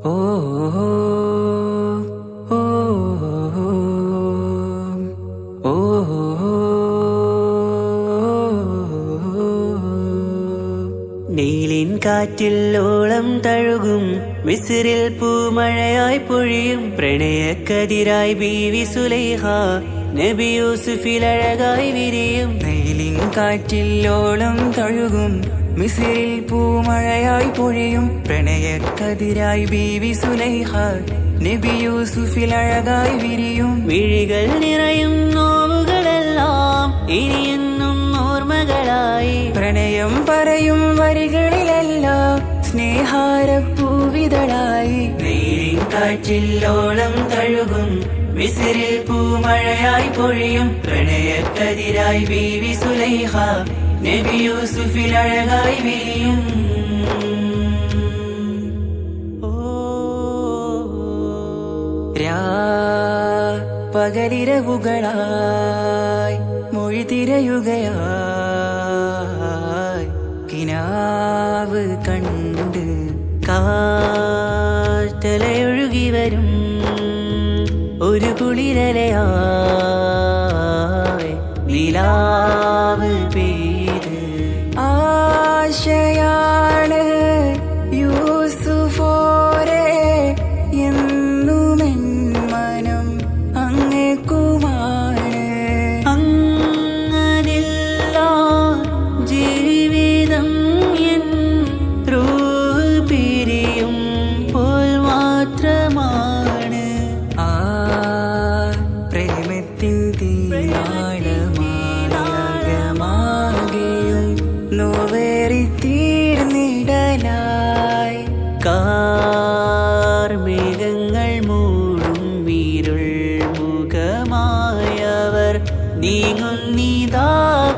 ഓ ഓ ഓ നീലിൻ കാറ്റിൽ ഓളം തഴുകും മിസ്രിൽ പൂമഴയായി പൊഴിയും പ്രണയക്കതിരായി ബീവി സുലൈഹ നബി യൂസുഫിൽ അഴകായി വിരിയും. നീലിൻ കാറ്റിൽ ഓളം തഴുകും മിസ്രിൽ പൂമഴയായി പൊഴിയും പ്രണയക്കതിരായി ബീവി സുലൈഹ നബി യൂസുഫിൽ അഴകായി വിരിയും. വിഴികൾ നിറയും നോവുകളെല്ലാം ഇനിയെന്നും ഓർമ്മകളായി പ്രണയം പറയും വരികളിലെല്ലാം സ്നേഹാരപ്പൂവിതളായി. നീലിൻ കാറ്റിൽ ഓളം തഴുകും മിസ്രിൽ പൂമഴയായി പൊഴിയും പ്രണയക്കതിരായി ബീവി സുലൈഹ നബി യൂസുഫിൽ അഴകായി വിരിയും. പകലിരവുകളായി മൊഴി തിരയുകയായി കിനാവ് കണ്ട് കാറ്റലയൊഴുകി വരും ഒരു കുളിരലയായി നിലാവ് പെയ്ത് ആശയാണ് യൂസുഫോരെ എന്നുമെൻ മനം അങ്ങേക്കുമാണ്. അങ്ങനില്ല ജീവിതം എൻ റൂഹ് പിരിയും പോൽ മാത്രമാണ്. ആ പ്രേമത്തിൻ തീനാളമാകെയും നോവേറി തീർന്നിടലായി. കാർമേഘങ്ങൾ മൂടും വീരുൾ മുഖമായവർ നീങ്ങുന്നിതാ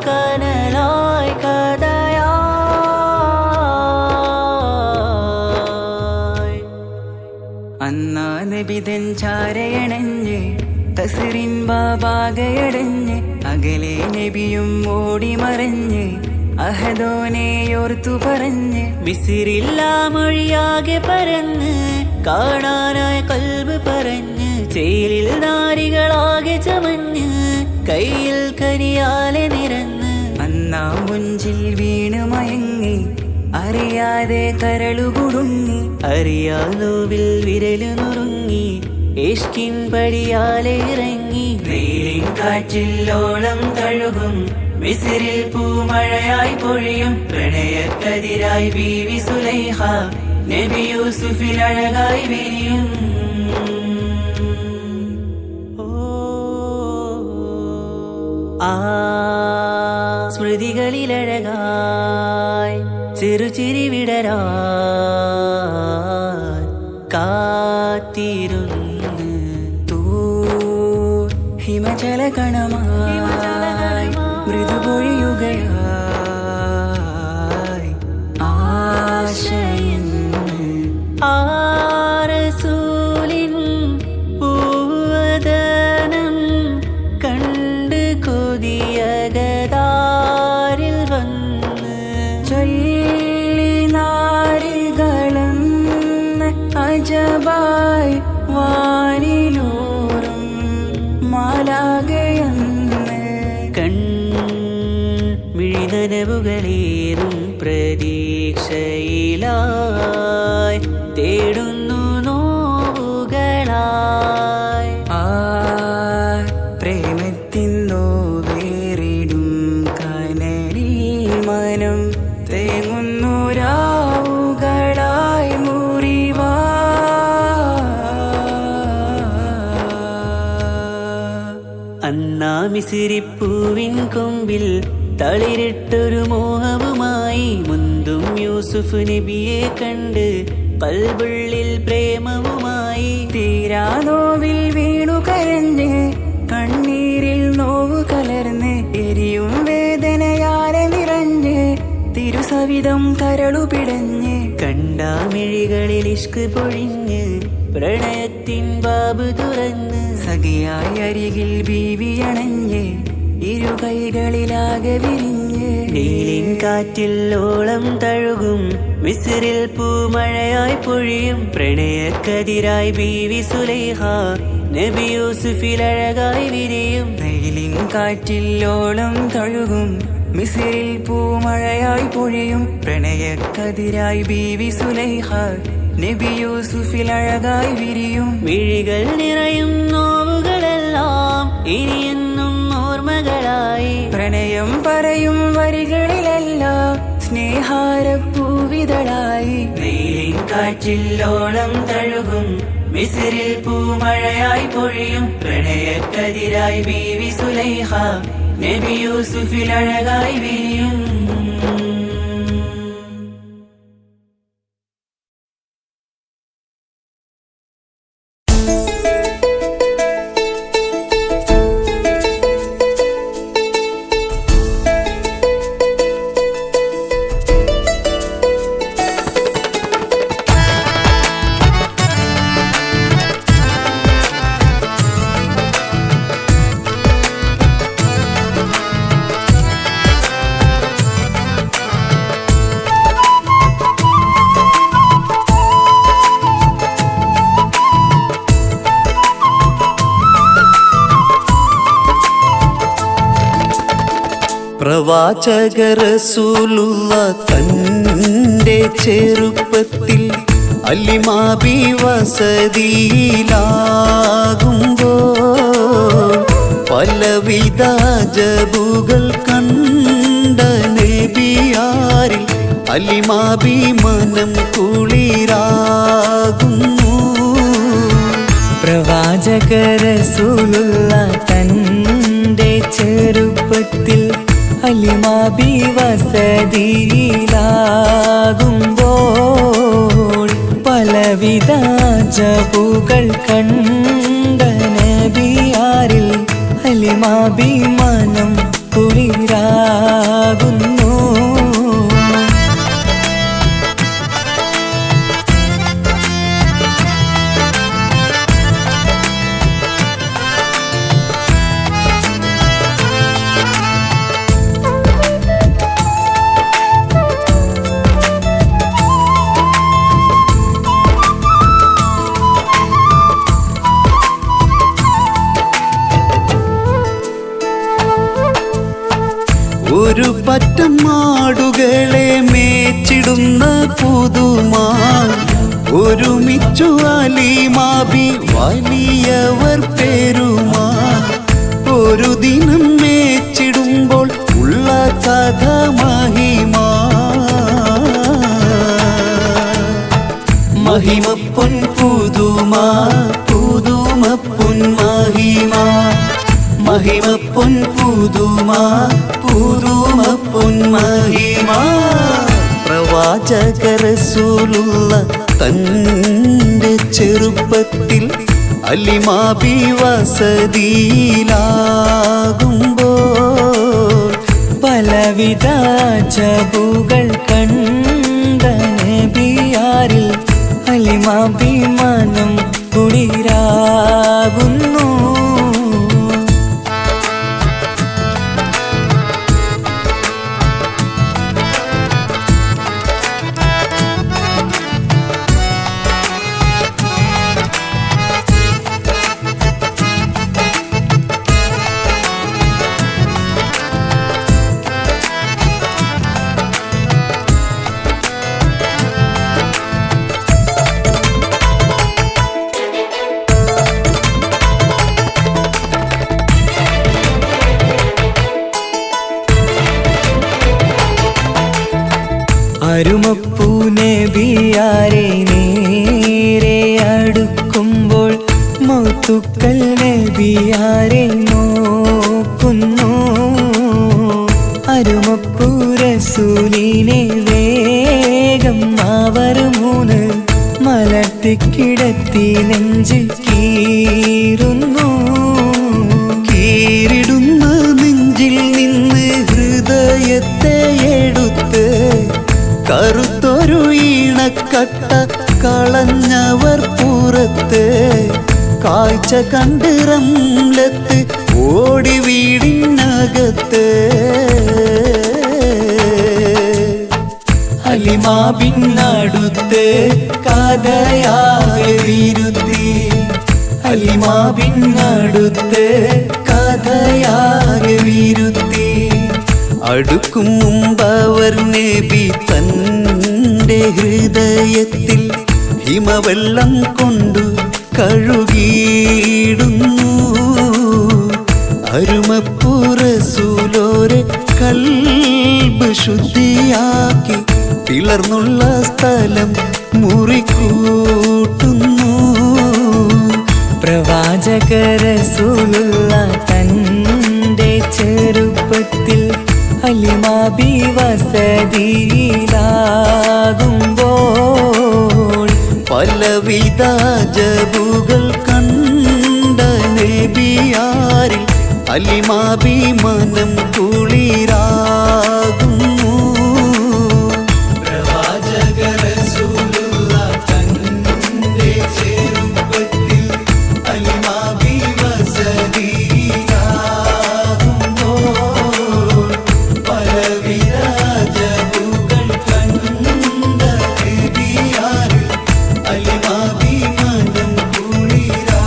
കനലായി കഥയായി. അന്നാ നബിതൻ ചാരയണഞ്ഞ് തസ്റിൻ ബാബാകയടഞ്ഞ് അകലെ നബിയും ഓടിമറഞ്ഞ് അഹദോനെയോർത്തു പറഞ്ഞ് മിസ്രില്ല മൊഴിയാകെ പരന്ന് കാണാനായ കൽബ് പറഞ്ഞ് ചേലിൽ നാരികളാകെ ചമഞ്ഞ് കയ്യിൽ കരിയാലെ നിറന്ന് അന്നാ മുഞ്ചിൽ വീണ് മയങ്ങി അറിയാതെ കരളുകുടുങ്ങി. അറിയാനോവിൽ വിരലു നുറുങ്ങി ഇഷ്കിൻ പടിയാലെ ഇറങ്ങി. നീലിൻ കാറ്റിൽ ഓളം തഴുകും മിസ്രിൽ പൂമഴയായി പൊഴിയും പ്രണയക്കതിരായി ബീവി സുലൈഹ നബി യൂസുഫിൽ അഴകായി വിരിയും. ആ സ്മൃതികളിലഴകായി ചെറുചിരി വിടരാൻ കാത്തിരുന്ന് ഹിമജല കണമായി മൃദുപൊഴിയുകയായി ആശയിന്ന്. ആ റസൂലിൻ പൂവദനം കണ്ട് കൊതിയകതാരിൽ വന്ന് ചൊല്ലി നാരികളെന്ന് അജബായി വാനിലൂറും മാലാകയെന്ന്. മിഴിനനവുകളേറും പ്രതീക്ഷയിലായി തേടുന്നു നോവുകളായി. ആ പ്രേമത്തിൻ നോവേറിടും കനലിൽ മനം തേങ്ങുന്നു രാവുകളായി മുറിവാ. അന്നാ മിസ്രിപ്പൂവിൻ കൊമ്പിൽ തളിരിട്ടൊരു മോഹവുമായി മുന്തും യൂസുഫ് നബിയെ കണ്ട് കൽബുള്ളിൽ പ്രേമവുമായി. തീരാ നോവിൽ വീണു കരഞ്ഞ് കണ്ണീരിൽ നോവു കലർന്ന് എരിയും വേദനയാലെ നിറഞ്ഞ് തിരുസവിധം കരളു പിടഞ്ഞ് കണ്ടാമിഴികളിൽ ഇഷ്ക് പൊഴിഞ്ഞ് പ്രണയത്തിൻ ബാബ് തുറന്ന് സഖിയായി അരികിൽ ബീവി അണഞ്ഞ് ഇരു കൈകളിലാകെ വിരിഞ്ഞ് നീലിൻ കാറ്റിൽ ഓളം തഴുകും മിസ്രിൽ പൂമഴയായി പൊഴിയും പ്രണയക്കതിരായി ബീവി സുലൈഹ നബി യൂസുഫിൽ അഴകായി വിരിയും നീലിൻ കാറ്റിൽ ഓളം തഴുകും മിസ്രിൽ പൂമഴയായി പൊഴിയും പ്രണയക്കതിരായി ബീവി സുലൈഹ നബി യൂസുഫിൽ അഴകായി വിരിയും മിഴികൾ നിറയും നോവുകളെല്ലാം ഇനിയെന്നും ഓർമ്മകളായി പ്രണയം പറയും വരികളിലെല്ലാം സ്നേഹാരപ്പൂവിതളായി നീലിൻ കാറ്റിൽ ഓളം തഴുകും മിസ്രിൽ പൂമഴയായി പൊഴിയും പ്രണയക്കതിരായി ബീവി സുലൈഹ നബി യൂസുഫിൽ അഴകായി വിരിയും പ്രവാചക റസൂലുള്ള തന്റെ ചെറുപ്പത്തിൽ അലിമാബി വസതിയിലാകുമ്പോൾ പലവിധ ജബുകൾ കണ്ട നബിയാരിൽ അലിമാബി മനം കുളിരാകുന്നു. പ്രവാചക റസൂലുള്ള തന്റെ ചെറുപ്പത്തിൽ അലിമാബി വസതിയിലാകുമ്പോൾ പലവിധ ജബുകൾ കണ്ട നബിയാരിൽ അലിമാബി മനം കുളിരാകുന്നു. ഒരു പറ്റം മാടുകളെ മേച്ചിടുന്ന പുതുമാ ഒരുമിച്ചു അലിമാബി വലിയവർ പേരുമാ ഒരു ദിനം മേച്ചിടുമ്പോൾ ഉള്ള കഥ മഹിമാ മഹിമപ്പൊൻ പുതുമാ പുതുമപ്പൊൻ മഹിമാ മഹിമപ്പൊൻ പുതുമാ പുതുമപ്പൊൻ മഹിമാ. പ്രവാചക റസൂലുള്ള തന്റെ ചെറുപ്പത്തിൽ അലിമാബി വസതിയിലാകുമ്പോൾ പലവിധ ജബുകൾ കണ്ട നബിയാരിൽ അലിമാബി മനം കുളിരാകുന്നു. അരുമപ്പൂ നബിയാരെ നേരെ അടുക്കുമ്പോൾ മൗത്തുക്കൾ നബിയാരെ നോക്കുന്നു. അരുമപ്പൂ റസൂലിനെ വേഗം അവർ മൂന്ന് മലർത്തിക്കിടത്തി നെഞ്ച് കീറുന്നു. കീറിടുന്ന നെഞ്ചിൽ നിന്ന് ഹൃദയത്തെ എടുത്ത് കറുത്തൊരു ഈണക്കട്ട കളഞ്ഞവർ പുറത്ത് കാഴ്ച കണ്ട് റംലത്ത് ഓടി വീടിനരികത്ത് കണ്ണിനകത്ത് ഹലിമാ ബിന്നടുത്ത് കഥയാകെ വിരുത്തി ഹലിമാ ബിന്നടുത്ത് കഥയാകെ വിരുത്തി അടുക്കും മുമ്പവർ നബി തൻ്റെ ഹൃദയത്തിൽ ഹിമവെള്ളം കൊണ്ടു കഴുകിയിടുന്നു അരുമപ്പുറസൂലോരെ കൽബ് ശുദ്ധിയാക്കി പിളർന്നുള്ള സ്ഥലം മുറിക്കൂട്ടുന്നു പ്രവാചക റസൂലുള്ള തൻ്റെ ചെറുപ്പത്തിൽ ഹലിമാ ബി വസതിയിലാകുമ്പോൾ പലവിധ ജബുകൾ കണ്ട നബിയാരിൽ ഹലിമാ ബി മനം കുളിരാകുന്നു പ്രവാചക റസൂലുള്ള തൻ്റെ ചെറുപ്പത്തിൽ ഹലിമാ ബി വസതിയിലാകുമ്പോൾ പലവിധ ജബുകൾ കണ്ട നബിയാരിൽ ഹലിമാ ബി മനം കുളിരാകുന്നു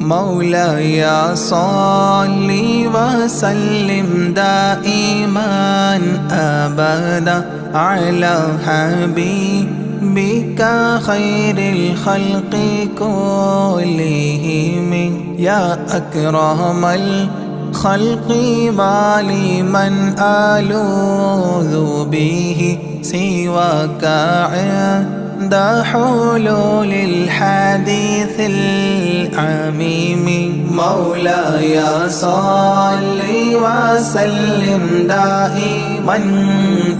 مولاي صل وسلم دائما أبدا على حبيبك خير الخلق كلهم يا أكرم الخلق ما لمن ألوذ به سواك عند حلول الحديث العميم مولاي صل وسلم دائما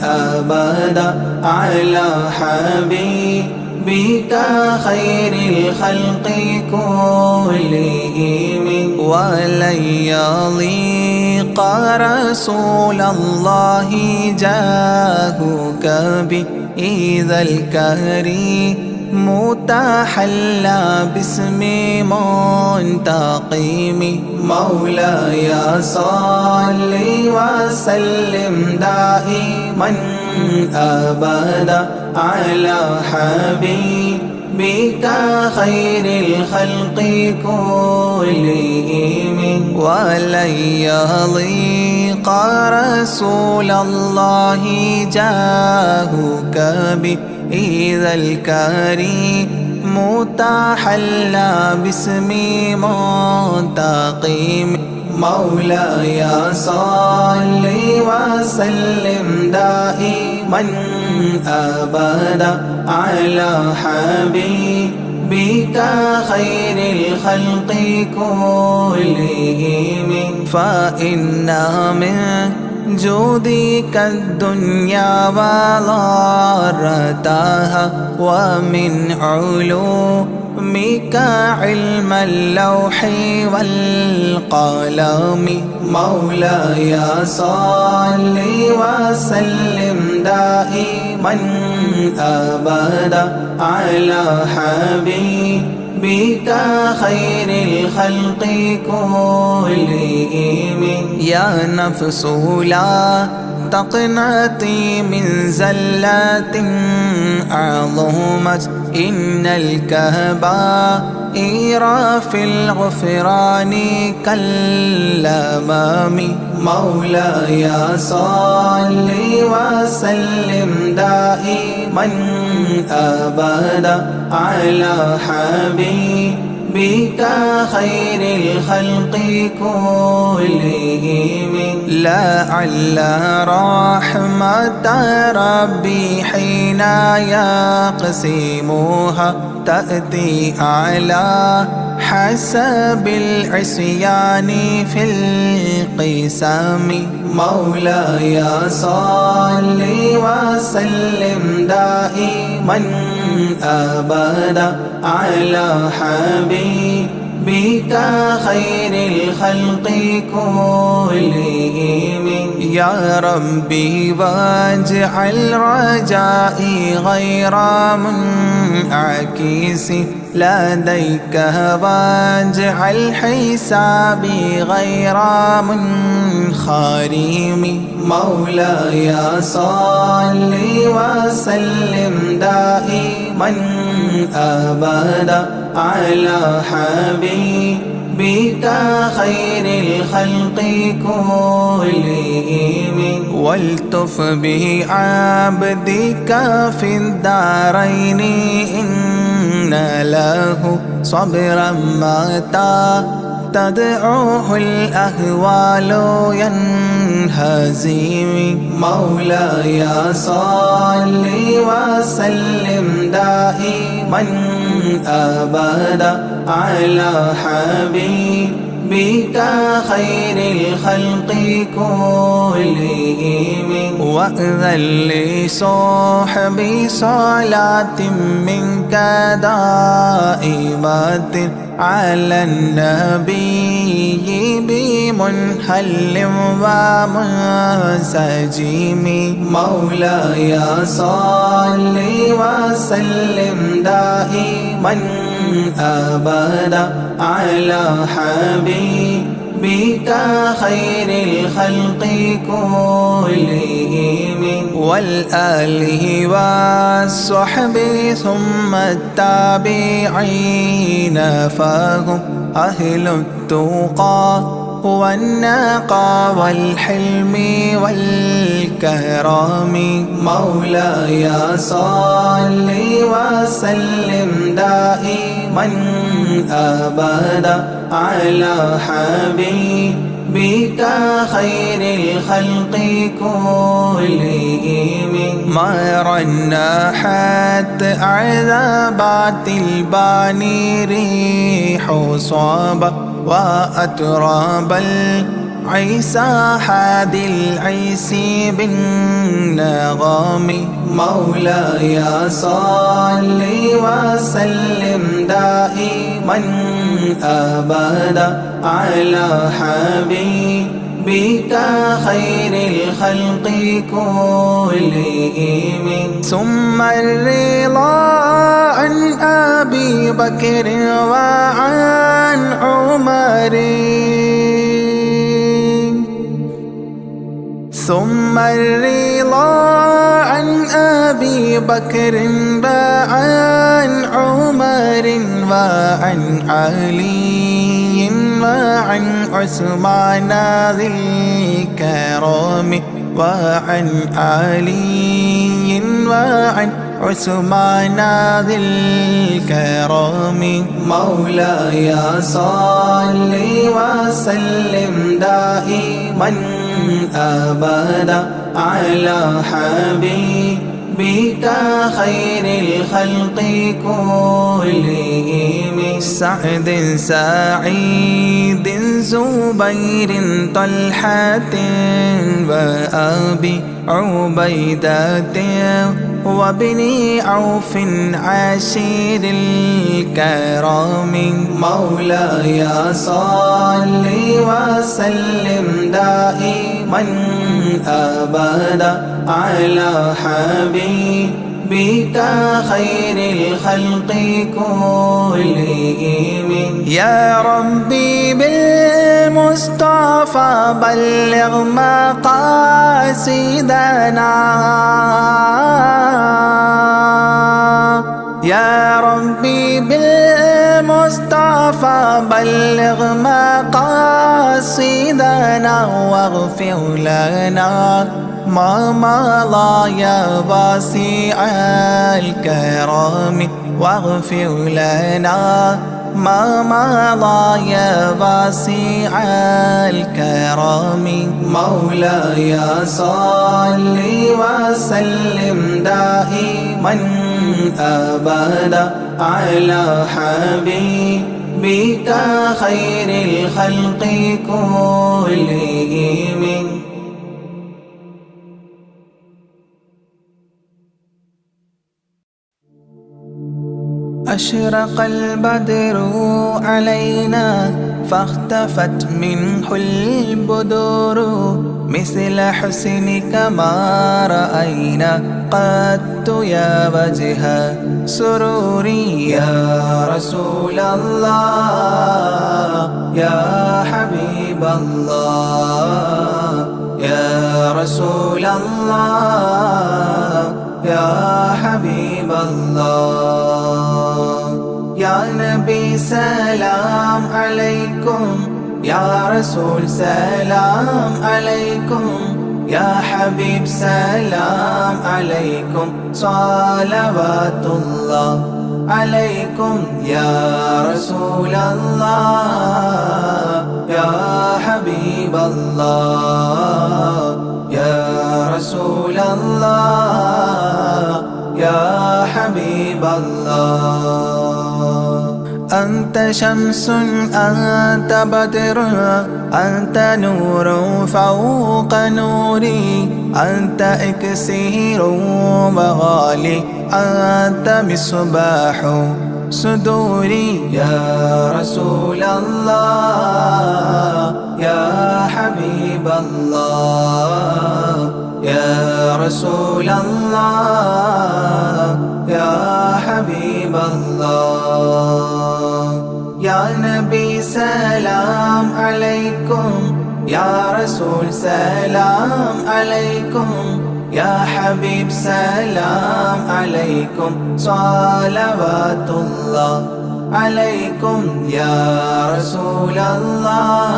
أبدا على حبيبك خير الخلق كلهم ولن يضيق رسول الله جاهك بإذا الكريم متحلى باسم منتقم مولاي صل وسلم دائما أبدا على حبيبك خير الخلق كلهم ولن يضيق رسول الله جاهك بإذا الكريم متحلى باسم منتقم مولاي صل وسلم دائما أبدا على حبيبك خير الخلق كلهم فإن من جودك الدنيا وضارتها ومن علومك علم اللوح والقلم مولاي صل وسلم دائما أبدا على حبيبك خير الخلق كلهم يا نفس لا تقنطي من زلة عظمت إن الكبائر في الغفران كالأمام مولاي صل وسلم دائما أبدا على حبيبك خير الخلق كلهم لعل رحمة ربي حين يقسمها تأتي على حسب العصيان في القسم مولاي صل وسلم دائما أبدا على حبيبك بك خير الخلق كلهم يا ربي واجعل رجائي غير منعكس لديك واجعل حسابي غير منخرم مولاي صل وسلم دائما أبدا على حبيبك خير الخلق كلهم والتف بعبدك في الدارين إن له صبرا متى تدعوه الأهوال ينهزم مولاي صل وسلم دائما أبدا على حبيبك خير الخلق كلهم وأذن لصحبي صلاة منك دائمة على النبي بمنحل ومنسجم مولاي صل وسلم دائما أبدا على حبيبك خير الخلق كلهم والآله والصحب ثم التابعين فهم أهل التقى والنقى والحلم والكرم مولاي صل وسلم دائما أبدا على حبيبك خير الخلق كلهم ما ناحت عذابات الباني ريح صابة وأتراب العيسى حاد العيس بالنغم مولاي صل وسلم دائما أبدا على حبيبك خير الخلق كلهم ثم الرضا عن أبي بكر وعن عمر ثم الرضا عن أبي بكر وعن عمر وعن علي وعن عثمان ذي الكرم وعن علي وعن عثمان ذي الكرم مولاي صل وسلم دائما أبدا على حبيبك خير الخلق كلهم سعد سعيد زبير طلحة وأبي عبيدة وابن عوف عشير الكرام مولاي صل وسلم دائما أبدا على حبيبك خير الخلق كلهم يا ربي بالمصطفى بلغ مقاصدنا يا ربي بالمصطفى بلغ مقاصدنا واغفر لنا ما مضى يا واسع الكرم واغفر لنا ما مضى يا واسع الكرم مولاي صل وسلم دائما أبدا على حبيبك خير الخلق كلهم أشرق البدر علينا فاختفت منه البدور مثل حسنك ما رأينا قط يا وجه سروري يا رسول الله يا حبيب الله يا رسول الله يا حبيب الله يا نبي سلام عليكم يا رسول سلام عليكم يا حبيب سلام عليكم صلوات الله عليكم يا رسول الله يا حبيب الله يا رسول الله يا حبيب الله أنت شمس أنت بدر أنت نور فوق نوري أنت إكسير وغالي أنت مصباح صدوري يا رسول الله يا حبيب الله يا رسول الله يا حبيب الله يا نبي سلام عليكم يا رسول سلام عليكم يا حبيب سلام عليكم صلوات الله عليكم يا رسول الله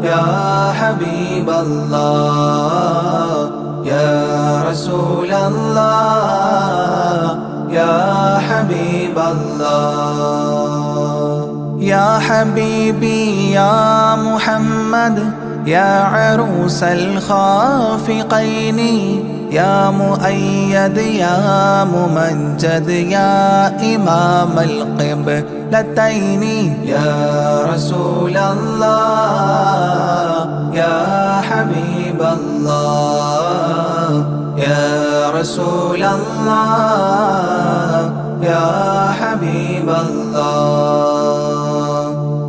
يا حبيب الله يا رسول الله يا حبيب الله يا حبيبي يا محمد يا عروس الخافقين يا مؤيد يا ممجد يا إمام القبلتين يا رسول الله يا حبيب الله يا رسول الله يا حبيب الله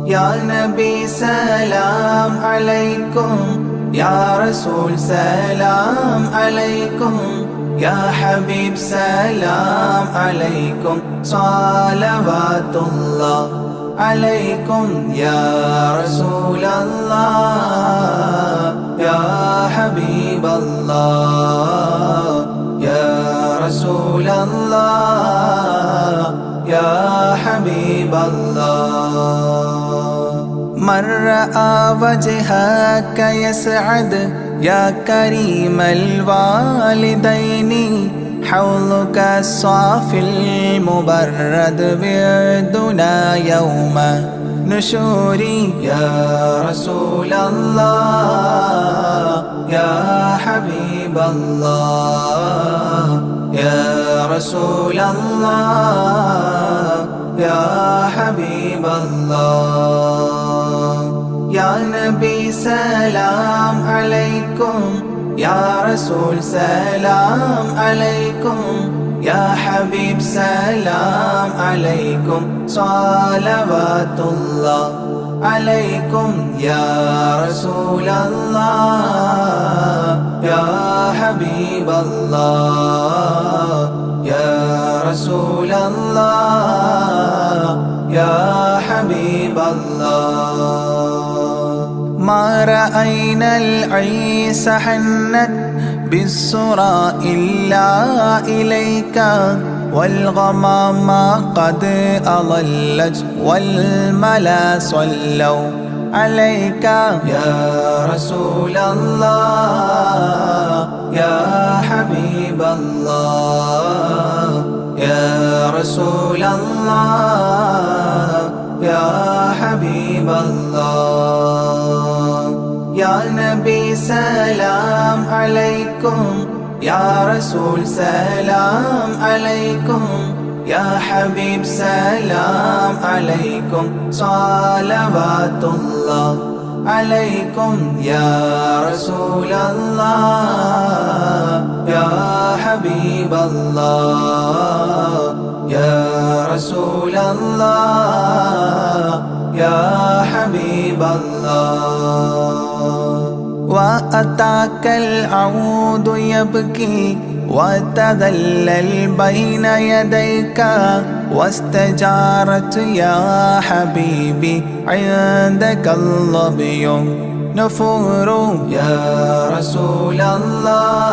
يا نبي سلام عليكم يا رسول سلام عليكم يا حبيب سلام عليكم صلوات الله عليكم يا رسول الله يا حبيب الله يا رسول الله يا حبيب الله من رأى وجهك يسعد يا كريم الوالدين حوضك الصافي المبرد بردنا يوم نشوري يا رسول الله يا حبيب الله يا رسول الله يا حبيب الله يا نبي سلام عليكم يا رسول سلام عليكم يا حبيب سلام عليكم صلوات الله عليكم يا رسول الله يا حبيب الله يا رسول الله يا حبيب الله ما رأينا العيس حنت بالسرى إلا إليك والغمام قد أضلت والملا صلوا عليك يا رسول الله يا حبيب الله يا رسول الله يا حبيب الله يا نبي سلام عليكم يا رسول سلام عليكم يا حبيب سلام عليكم صلوات الله عليكم يا رسول الله يا حبيب الله يا رسول الله حبيب الله. وأتاك العود يبكي وتذلل بين يديك واستجارت يا حبيبي عندك الظبي نفور. يا رسول الله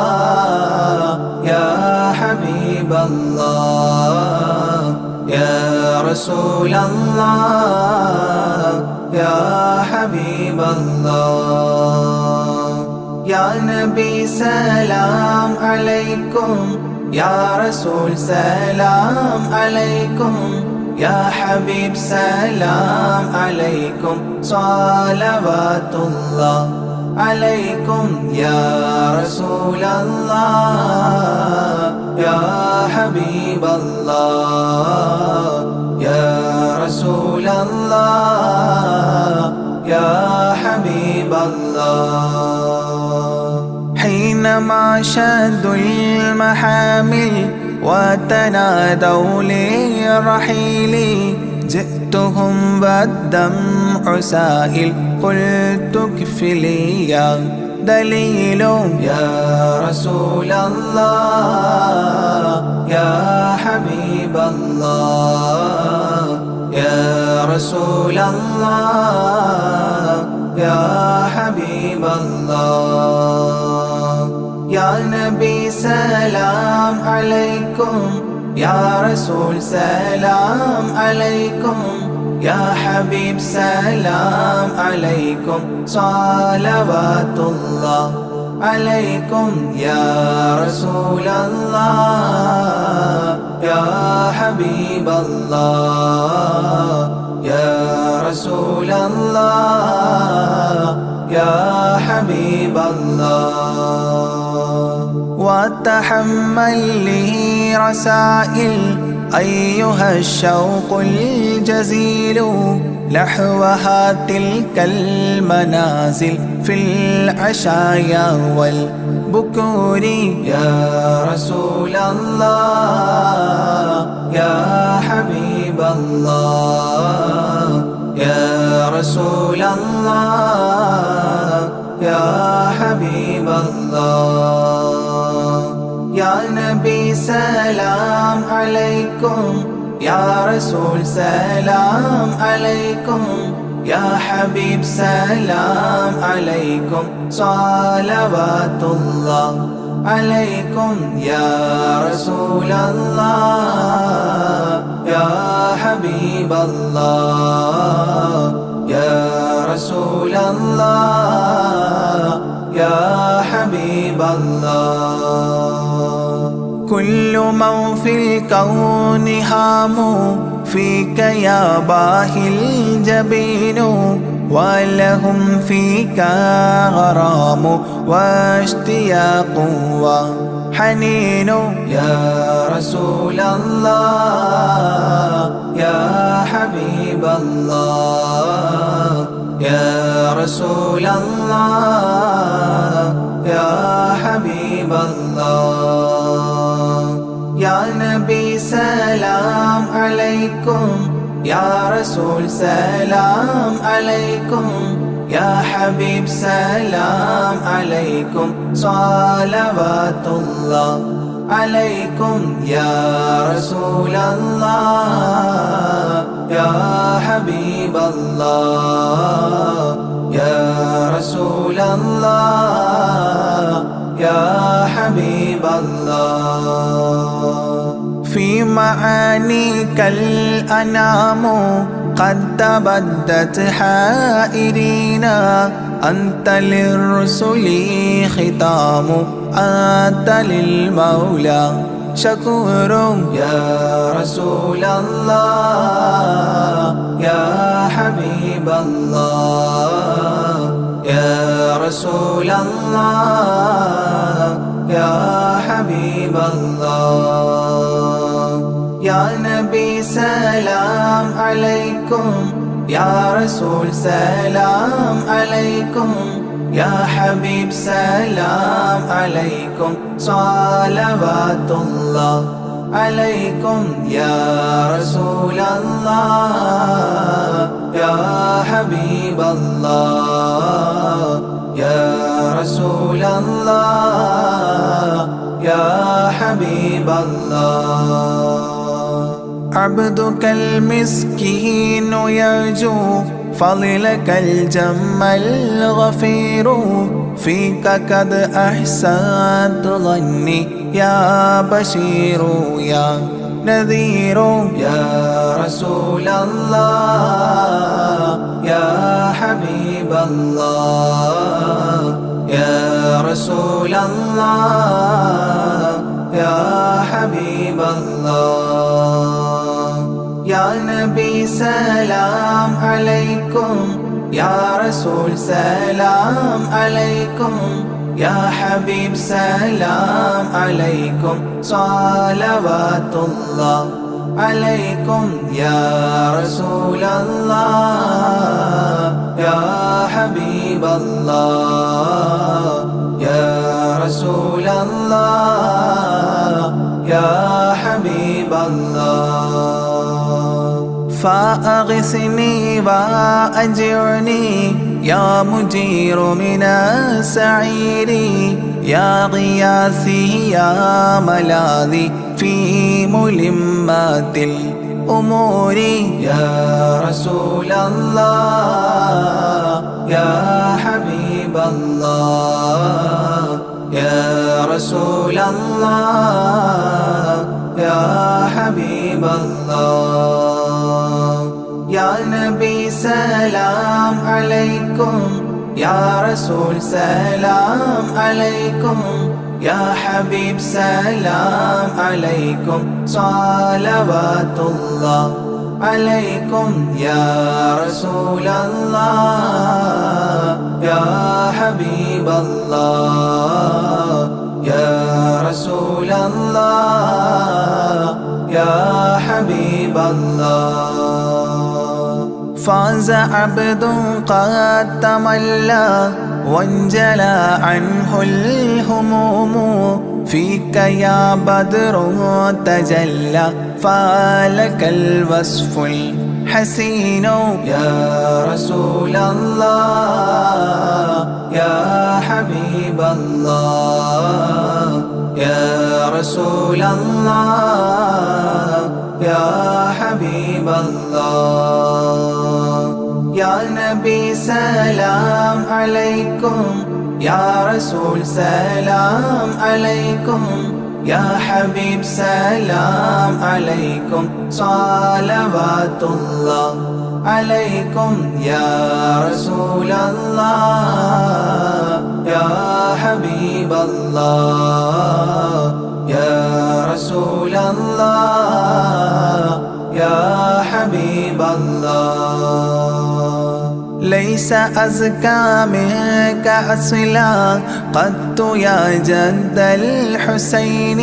يا حبيب الله يا رسول الله يا حبيب الله. يا نبي سلام عليكم يا رسول سلام عليكم يا حبيب سلام عليكم صلوات الله عليكم. يا رسول الله يا حبيب الله يا رسول الله يا حبيب الله. حينما شدوا المحامل وتنادوا للرحيل جئتهم والدمع سائل قلت اكفلي يا دليل. يا رسول الله يا حبيب الله يا رسول الله يا حبيب الله. يا نبي سلام عليكم يا رسول سلام عليكم يا حبيب سلام عليكم صلوات الله عليكم. يا رسول الله يا حبيب الله يا رسول الله يا حبيب الله. وتحمل لي رسائل أيها الشوق الجزيل نحوها تلك المنازل في العشايا والبكور. يا رسول الله يا حبيب الله يا رسول الله يا حبيب الله. يا نبي سلام عليكم يا رسول سلام عليكم يا حبيب سلام عليكم صلوات الله عليكم. يا رسول الله يا حبيب الله يا رسول الله يا حبيب الله. كل من في الكون هام فيك يا باهي الجبين ولهم فيك غرام واشتياق وحنين. يا رسول الله يا حبيب الله يا رسول الله يا حبيب الله. يا نبي سلام عليكم يا رسول سلام عليكم يا حبيب سلام عليكم صلوات الله عليكم. يا رسول الله يا حبيب الله يا رسول الله يا حبيب الله. في معانيك الأنام قد تبدت حائرين أنت للرسل ختام أنت للمولى شكور. يا رسول الله يا حبيب الله يا رسول الله يا حبيب الله. يا نبي سلام عليكم يا رسول سلام عليكم يا حبيب سلام عليكم صلوات الله عليكم. يا رسول الله يا حبيب الله يا رسول الله يا حبيب الله عبدك المسكين يرجو فضلك الجم الغفير فيك قد أحسنت ظني يا بشير يا نذير يا رسول الله يا حبيب الله يا رسول الله يا حبيب الله يا نبي سلام عليكم يا رسول سلام عليكم يا حبيب سلام عليكم صلوات الله عليكم يا رسول الله يا حبيب الله يا رسول الله يا حبيب الله فأغثني وأجرني يا مجير من السعير يا غياثي يا ملاذي في ملمات الأمور يا رسول الله يا حبيب الله يا رسول الله يا حبيب الله يا نبي سلام عليكم يا رسول سلام عليكم يا حبيب سلام عليكم صلوات الله عليكم يا رسول الله يا حبيب الله يا رسول الله يا حبيب الله فاز عبد قد تملى وانجلى عنه الهموم فيك يا بدر تجلى فلك الوصف الحسين يا رسول الله يا حبيب الله يا رسول الله يا حبيب الله يا نبي سلام عليكم يا رسول سلام عليكم يا حبيب سلام عليكم صلوات الله عليكم يا رسول الله يا حبيب الله يا رسول الله يا حبيب الله ليس أزكى منك أصلا قدت يا جد الحسين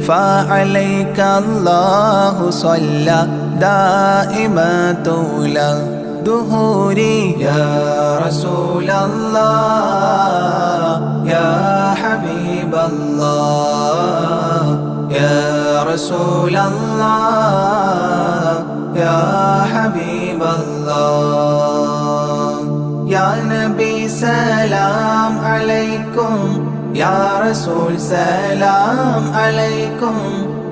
فعليك الله صلى دائما طول دهوري يا رسول الله يا حبيب الله يا رسول الله يا حبيب الله يا نبي سلام عليكم يا رسول سلام عليكم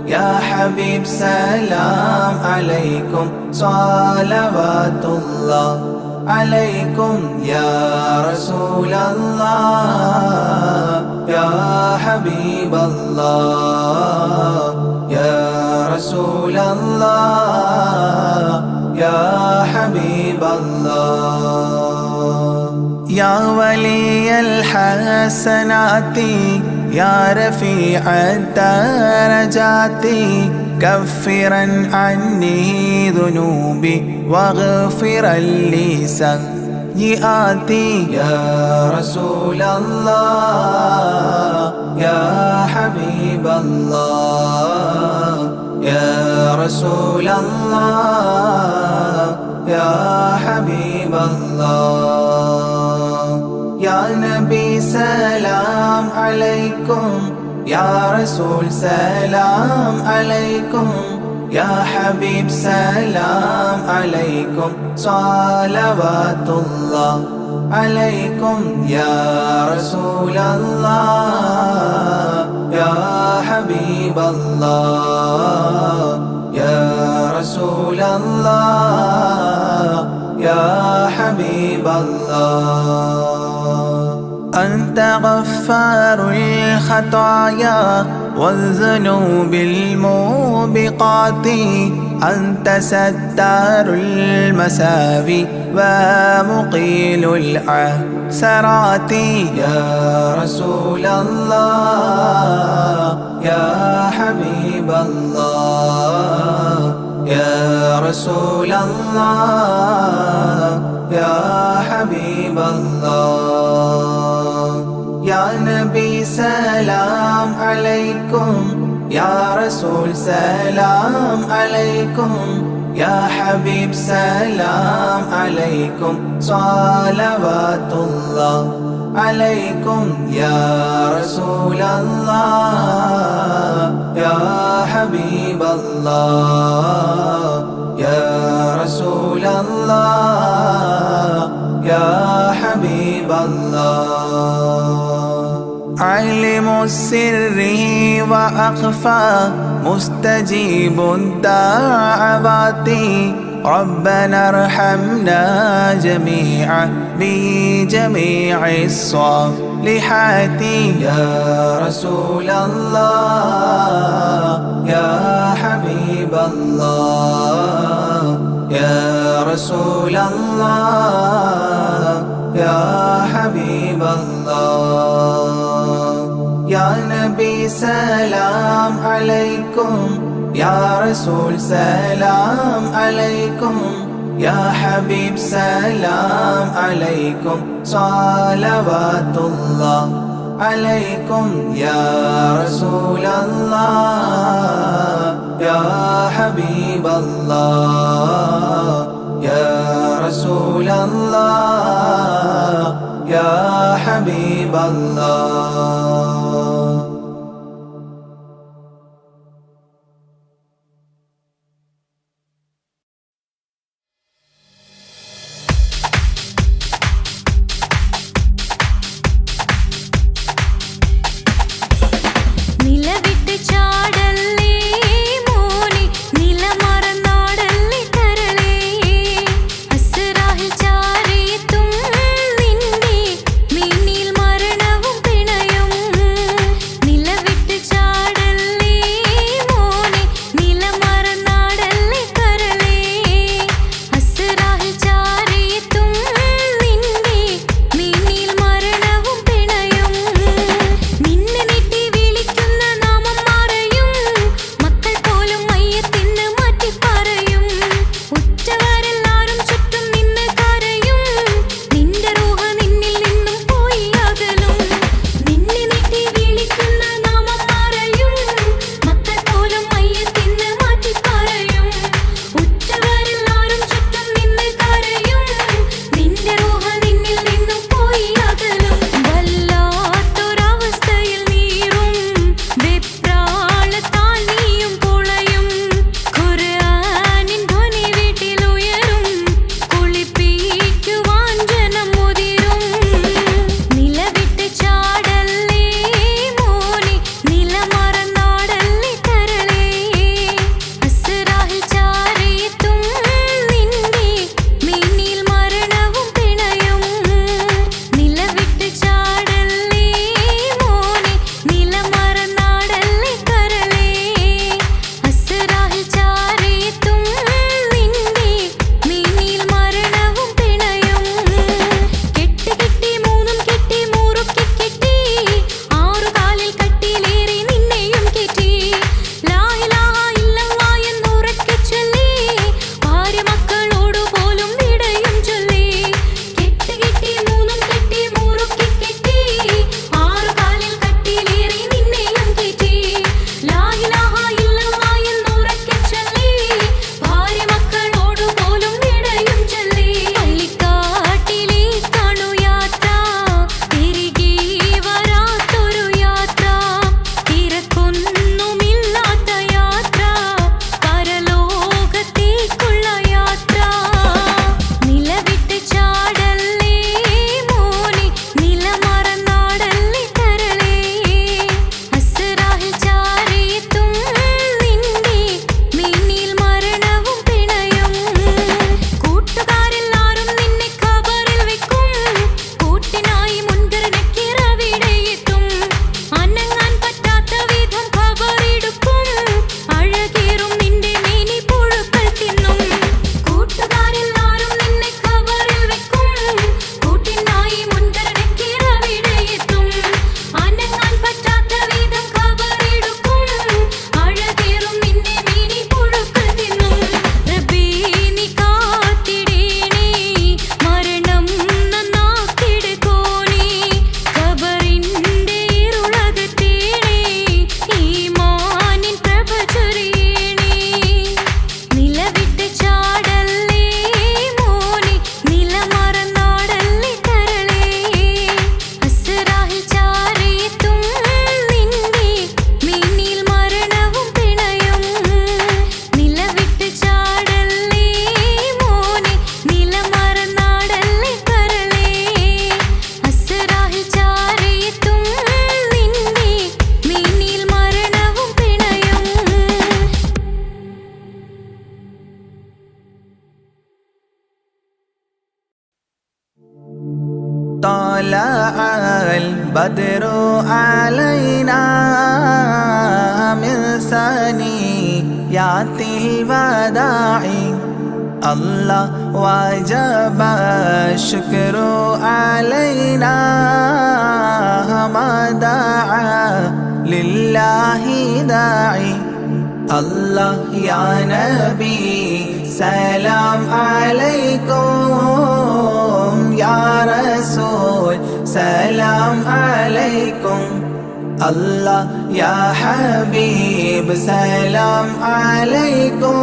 يا حبيب سلام عليكم صلوات الله عليكم يا رسول الله يا حبيب الله يا رسول الله يا حبيب الله يا ولي الحسنات يا رفيع الدرجات كفرا عني ذنوبي واغفرا لي سيئاتي يا رسول الله يا حبيب الله يا رسول الله يا حبيب الله يا نبي سلام عليكم يا رسول سلام عليكم يا حبيب سلام عليكم صلوات الله عليكم يا رسول الله يا حبيب الله يا رسول الله يا حبيب الله أنت غفار الخطايا والذنوب الموبقات أنت ستار المساوي ومقيل العثرات يا رسول الله يا حبيب الله يا رسول الله يا حبيب الله يا نبي سلام عليكم يا رسول سلام عليكم يا حبيب سلام عليكم صلوات الله عليكم يا رسول الله يا حبيب الله يا رسول الله يا حبيب الله علم السر وأخفى مستجيب الدعوات ربنا ارحمنا جميعا بجميع الصالحات يا رسول الله يا حبيب الله يا رسول الله يا حبيب الله يا نبي سلام عليكم يا رسول سلام عليكم يا حبيب سلام عليكم صلوات الله عليكم يا رسول الله يا حبيب الله يا رسول الله يا حبيب الله ചാരിത്തും നിന്റെ മീനിൽ മരണവും പിണയും طلع البدر علينا من ثنيات الوداع الله وجب الشكر علينا ما دعا لله داعي الله يا نبي سلام عليكم يا رسول سلام عليكم الله يا حبيب سلام عليكم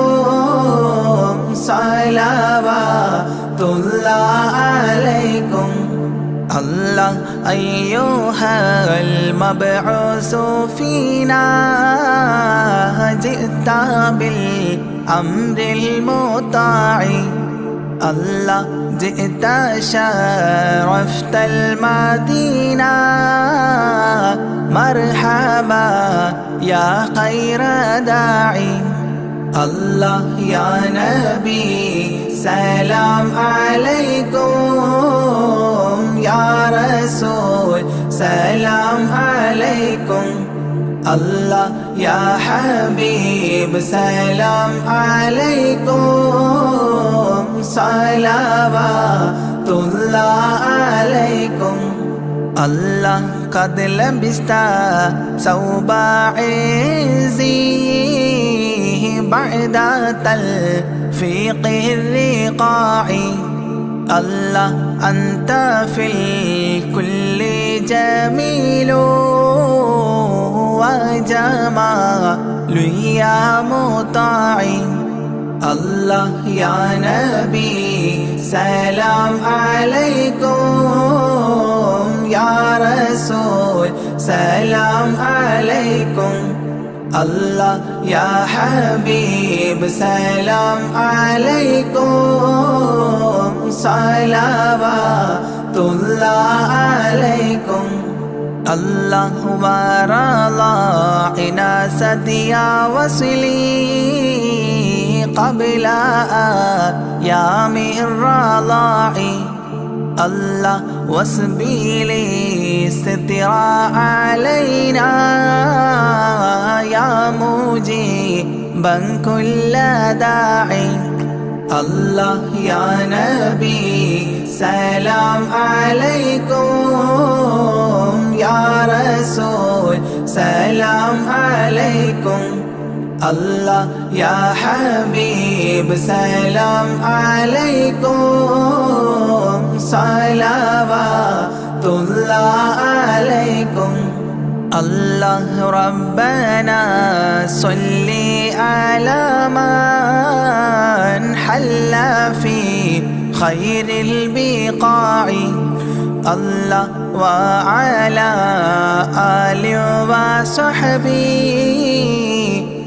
صلوات الله عليكم الله أيها المبعوث فينا جئت بالأمر المطاع الله جئت شرفت المدينة مرحبا يا خير داعي الله يا نبي سلام عليكم يا رسول سلام عليكم الله يا حبيب سلام عليكم صلوات الله عليكم الله قد لبست ثوب عزي بعد تلفيق الرقاع الله أنت في الكل جميل وجمال يا مطاع الله يا نبي سلام عليكم يا رسول سلام عليكم الله يا حبيب سلام عليكم صلوات الله عليكم الله ورضى عناست يا وصلي قبل أيام الرضاع الله وسبيلي سترى علينا يا مجيبا كل داعي الله يا نبي سلام عليكم يا رسول سلام عليكم الله يا حبيب سلام عليكم صلوات الله عليكم الله ربنا صل على من حل في خير البقاع الله وعلى آله وصحبه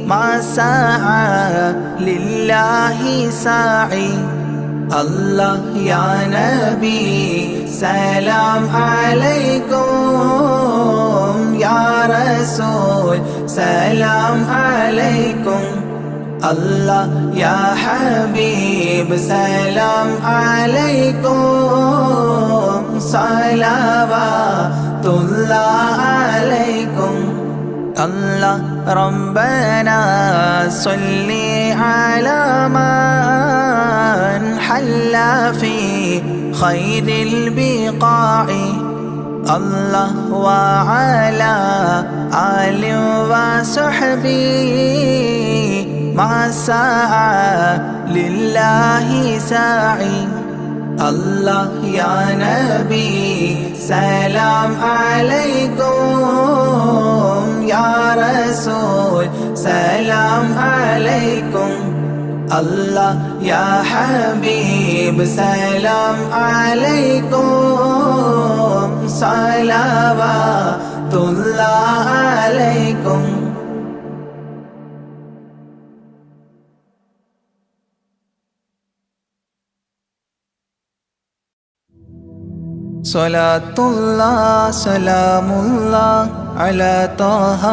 ما سعى لله ساعي الله يا نبي سلام عليكم يا رسول سلام عليكم الله يا حبيب سلام عليكم صلوات الله عليكم الله ربنا صل على من حل في خير البقاع الله وعلى آله وصحبه ما سعى لله ساعي الله يا نبي سلام عليكم يا رسول سلام عليكم الله يا حبيب سلام عليكم صلوات الله عليكم صلاة الله سلام الله على طه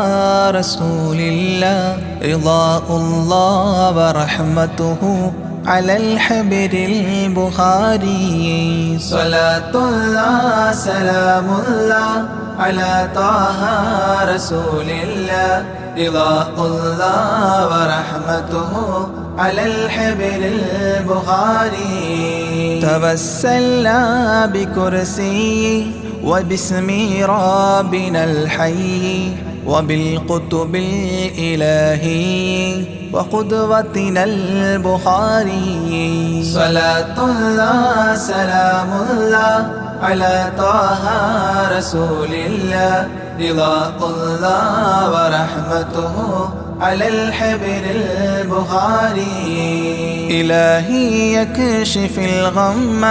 رسول الله رضاء الله ورحمته على الحبر البخاري صلاة الله سلام الله على طه رسول الله رضاء الله ورحمته على الحبر البخاري توسلنا بكرسيه وباسم ربنا الحي وبالقطب الإلهي وقدوتنا البخاري صلاة الله سلام الله على طه رسول الله رضاء الله ورحمته على الحبر البخاري إلهي يكشف الغم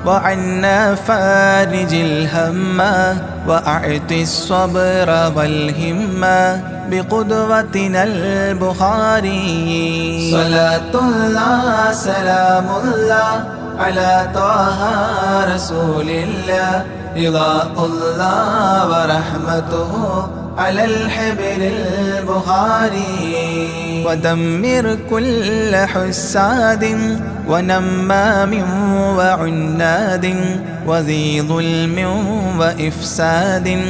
وعنا فارج الهم وأعط الصبر والهمة بقدوتنا البخاري صلاة الله سلام الله على طه رسول الله رضاء الله ورحمته على الحبر البخاري ودمر كل حساد ونمام وعناد وذي ظلم وإفساد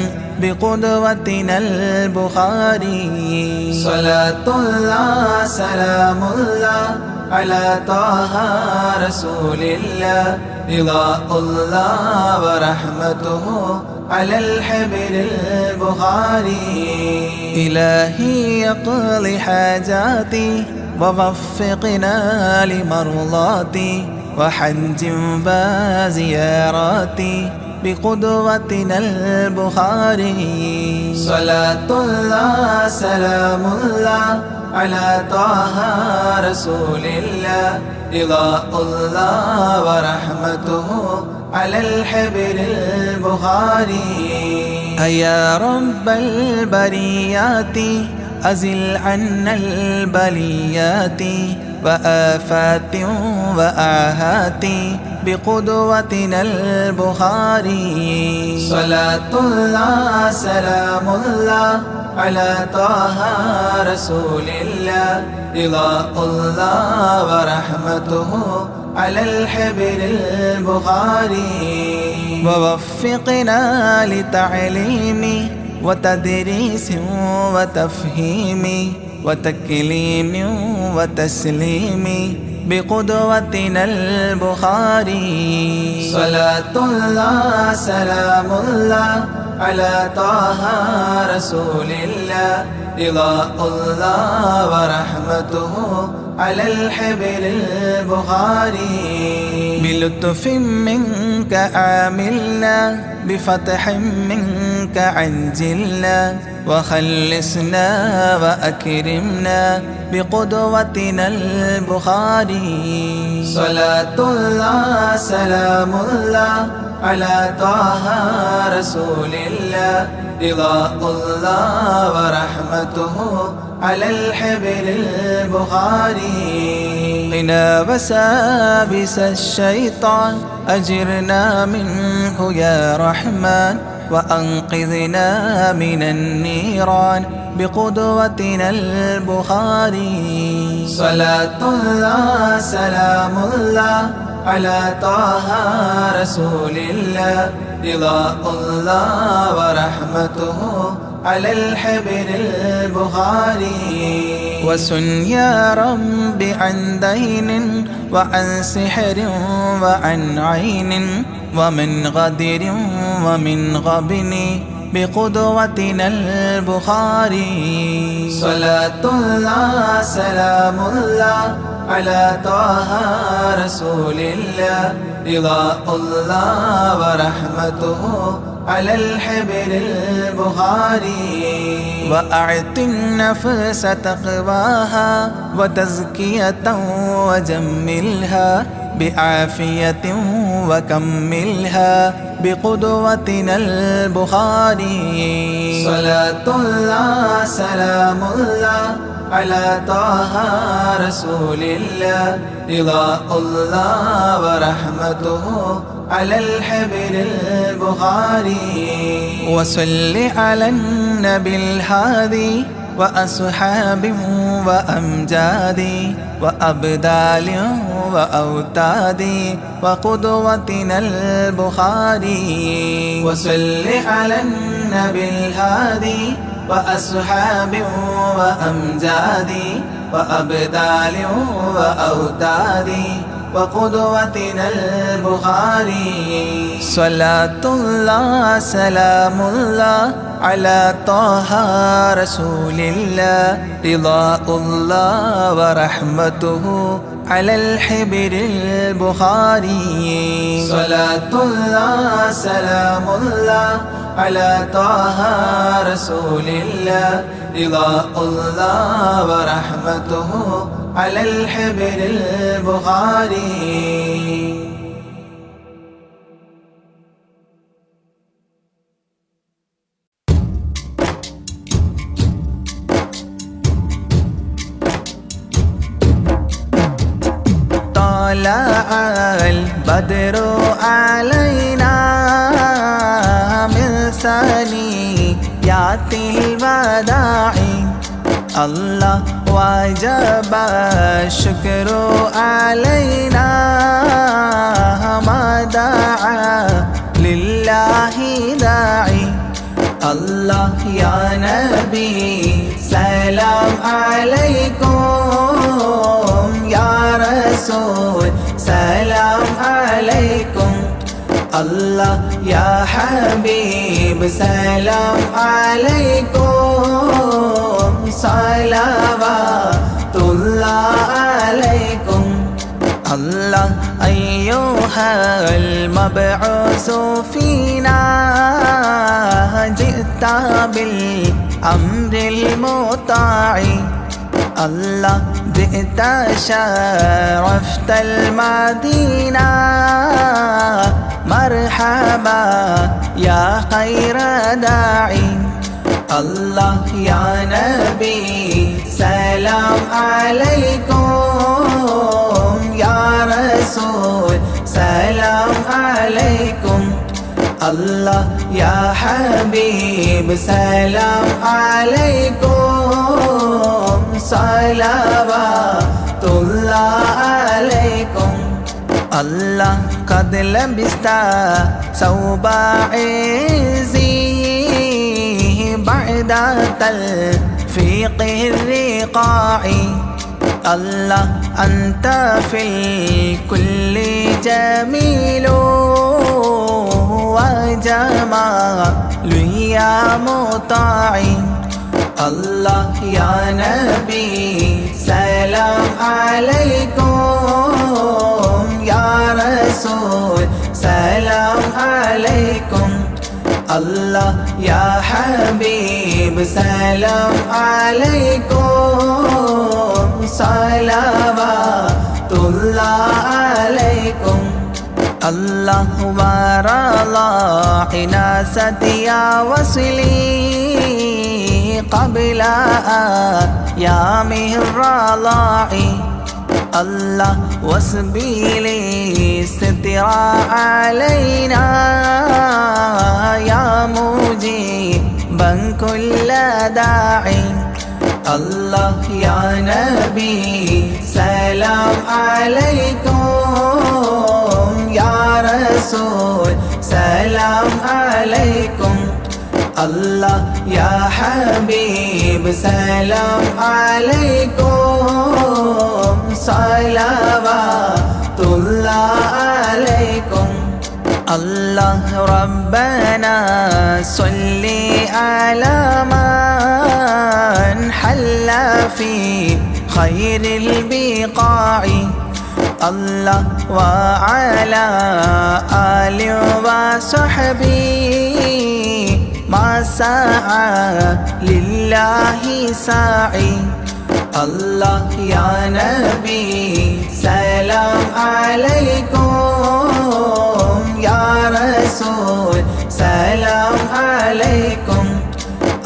بقدوتنا البخاري صلاة الله سلام الله على طه رسول الله رضاء الله ورحمته على الحبر البخاري إلهي يقضي حاجاتي ووفقنا لمرضاتي وحج وزياراتي بقدوتنا البخاري صلاة الله سلام الله على طه رسول الله رضاء الله ورحمته على الحبر البخاري أيا رب البريات أزل عنا البليات وآفات وآهات بقدوتنا البخاري صلاة الله سلام الله على طه رسول الله رضاء الله ورحمته على الحبر البخاري ووفقنا لتعليم وتدريس وتفهيم وتكليم وتسليم بقدوتنا البخاري صلاة الله سلام الله على طه رسول الله رضاء الله ورحمته على الحبر البخاري بلطف منك عاملنا بفتح منك عجلنا وخلصنا وأكرمنا بقدوتنا البخاري صلاة الله سلام الله على طه رسول الله رضاء الله ورحمته على الحبر البخاري قنا وسابس الشيطان أجرنا منه يا رحمن وأنقذنا من النيران بقدوتنا البخاري صلاة الله سلام الله على طه رسول الله رضاء الله ورحمته على الحبر البخاري وسن يا رب عن دين وعن سحر وعن عين ومن غدر ومن غبن بقدوتنا البخاري صلاة الله سلام الله على طه رسول الله رضاء الله ورحمته على الحبر البخاري وأعط النفس تقواها وتزكية وجملها بعافية وكملها بقدوتنا البخاري صلاة الله سلام الله على طه رسول الله رضاء الله ورحمته على الحبر البخاري وصل على النبي الهادي وأصحاب وأمجاد وأبدال وأوتاد وقدوتنا البخاري وصل على النبي الهادي وأصحاب وأمجاد وأبدال وأوتاد وقدوتنا البخاري صلاة الله سلام الله على طه رسول الله رضا الله ورحمته على الحبر البخاري صلاة الله سلام الله على طه رسول الله رضا الله ورحمته على الحبر البخاري. طلع البدر علينا من ثنيات الوداع الله وجب الشكر علينا ما دعا لله داعي الله يا نبي سلام عليكم يا رسول سلام عليكم الله يا حبيب سلام عليكم صلوات الله عليكم الله أيها المبعوث فينا جئت بالأمر المطاع الله جئت شرفت المدينة مرحبا يا خير داعي الله يا نبي سلام عليكم يا رسول سلام عليكم الله يا حبيب سلام عليكم صلوات الله عليكم الله قد لبست ثوب عزي بعد تلفيق الرقاع الله أنت في الكل جميل وجمال يا مطاع الله يا نبي سلام عليكم يا رسول سلام عليكم الله يا حبيب سلام عليكم صلوات الله عليكم الله ورضى حناست يا وصلي قبل أيامه الرضاع الله وسبيلي ستر علينا يا مجيبا كل داعي الله يا نبي سلام عليكم يا رسول سلام عليكم الله يا حبيب سلام عليكم صلوات الله عليكم الله ربنا صل على من حل في خير البقاع الله وعلى آله وصحبه ما سعى لله ساعي الله يا نبي سلام عليكم يا رسول سلام عليكم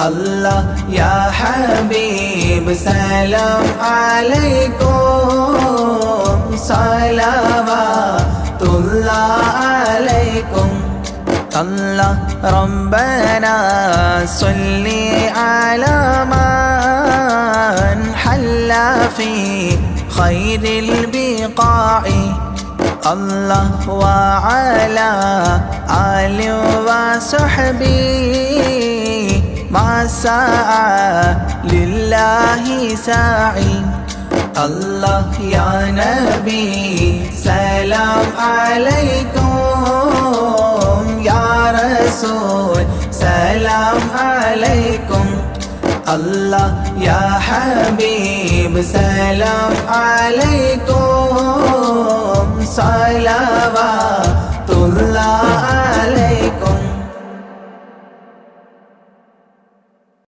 الله يا حبيب سلام عليكم صلوات الله عليكم الله ربنا صل على من حل صلى في خير البقاع الله وعلى آل وصحبه ما سعى لله ساعي الله يا نبي سلام عليكم يا رسول سلام عليكم الله يا حبيب سلام عليكم